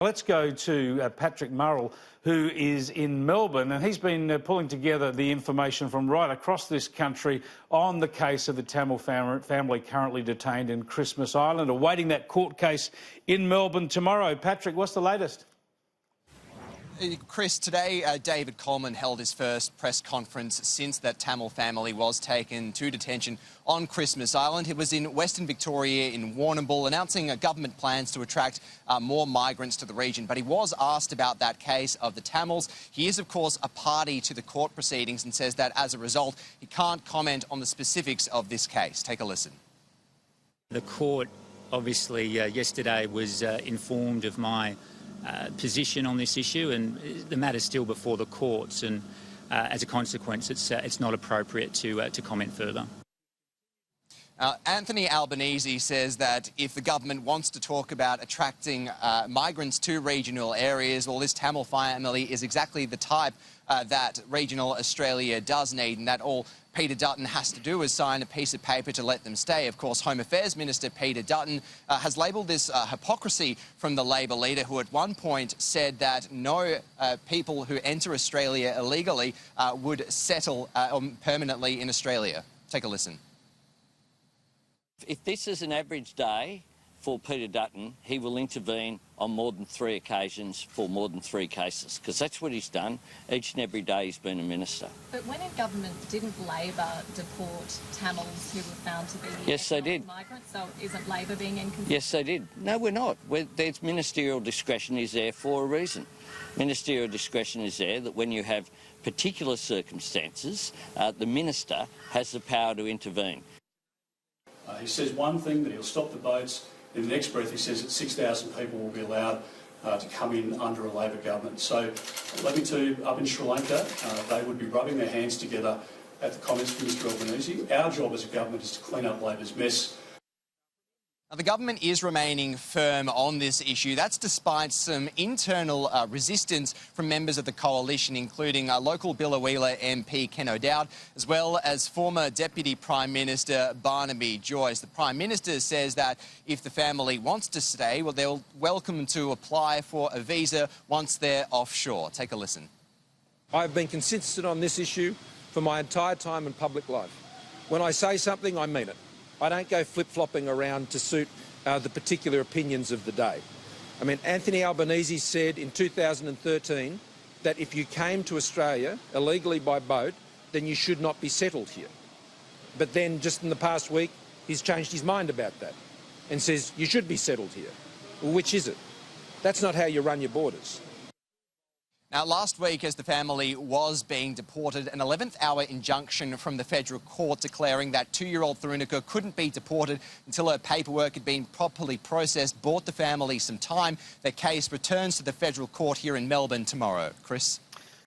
Let's go to Patrick Murrell, who is in Melbourne, and he's been pulling together the information from right across this country on the case of the Tamil family currently detained in Christmas Island, awaiting that court case in Melbourne tomorrow. Patrick, what's the latest? Chris, today David Coleman held his first press conference since that Tamil family was taken to detention on Christmas Island. It was in Western Victoria in Warrnambool, announcing government plans to attract more migrants to the region. But he was asked about that case of the Tamils. He is, of course, a party to the court proceedings and says that as a result, he can't comment on the specifics of this case. Take a listen. The court, obviously, yesterday was informed of my position on this issue, and the matter's still before the courts, and as a consequence it's not appropriate to comment further. Anthony Albanese says that if the government wants to talk about attracting migrants to regional areas, well, this Tamil family is exactly the type that regional Australia does need, and that all Peter Dutton has to do is sign a piece of paper to let them stay. Of course, Home Affairs Minister Peter Dutton has labelled this hypocrisy from the Labor leader, who at one point said that no people who enter Australia illegally would settle permanently in Australia. Take a listen. If this is an average day for Peter Dutton, he will intervene on more than 3 occasions for more than 3 cases, because that's what he's done each and every day he's been a minister. But when in government, didn't Labor deport Tamils who were found to be yes, they did. migrants? So isn't Labor being inconsistent? Yes, they did. No, we're not. There's ministerial discretion is there for a reason. Ministerial discretion is there that when you have particular circumstances, the minister has the power to intervene. He says one thing, that he'll stop the boats. In the next breath, he says that 6,000 people will be allowed to come in under a Labor government. So let me tell you, up in Sri Lanka, they would be rubbing their hands together at the comments from Mr Albanese. Our job as a government is to clean up Labor's mess. Now, the government is remaining firm on this issue. That's despite some internal resistance from members of the coalition, including local Billawheeler MP Ken O'Dowd, as well as former Deputy Prime Minister Barnaby Joyce. The Prime Minister says that if the family wants to stay, well, they're welcome to apply for a visa once they're offshore. Take a listen. I've been consistent on this issue for my entire time in public life. When I say something, I mean it. I don't go flip-flopping around to suit the particular opinions of the day. I mean, Anthony Albanese said in 2013 that if you came to Australia illegally by boat, then you should not be settled here. But then just in the past week, he's changed his mind about that and says you should be settled here. Well, which is it? That's not how you run your borders. Now, last week, as the family was being deported, an 11th hour injunction from the federal court declaring that 2-year-old Tharunika couldn't be deported until her paperwork had been properly processed bought the family some time. Their case returns to the federal court here in Melbourne tomorrow. Chris?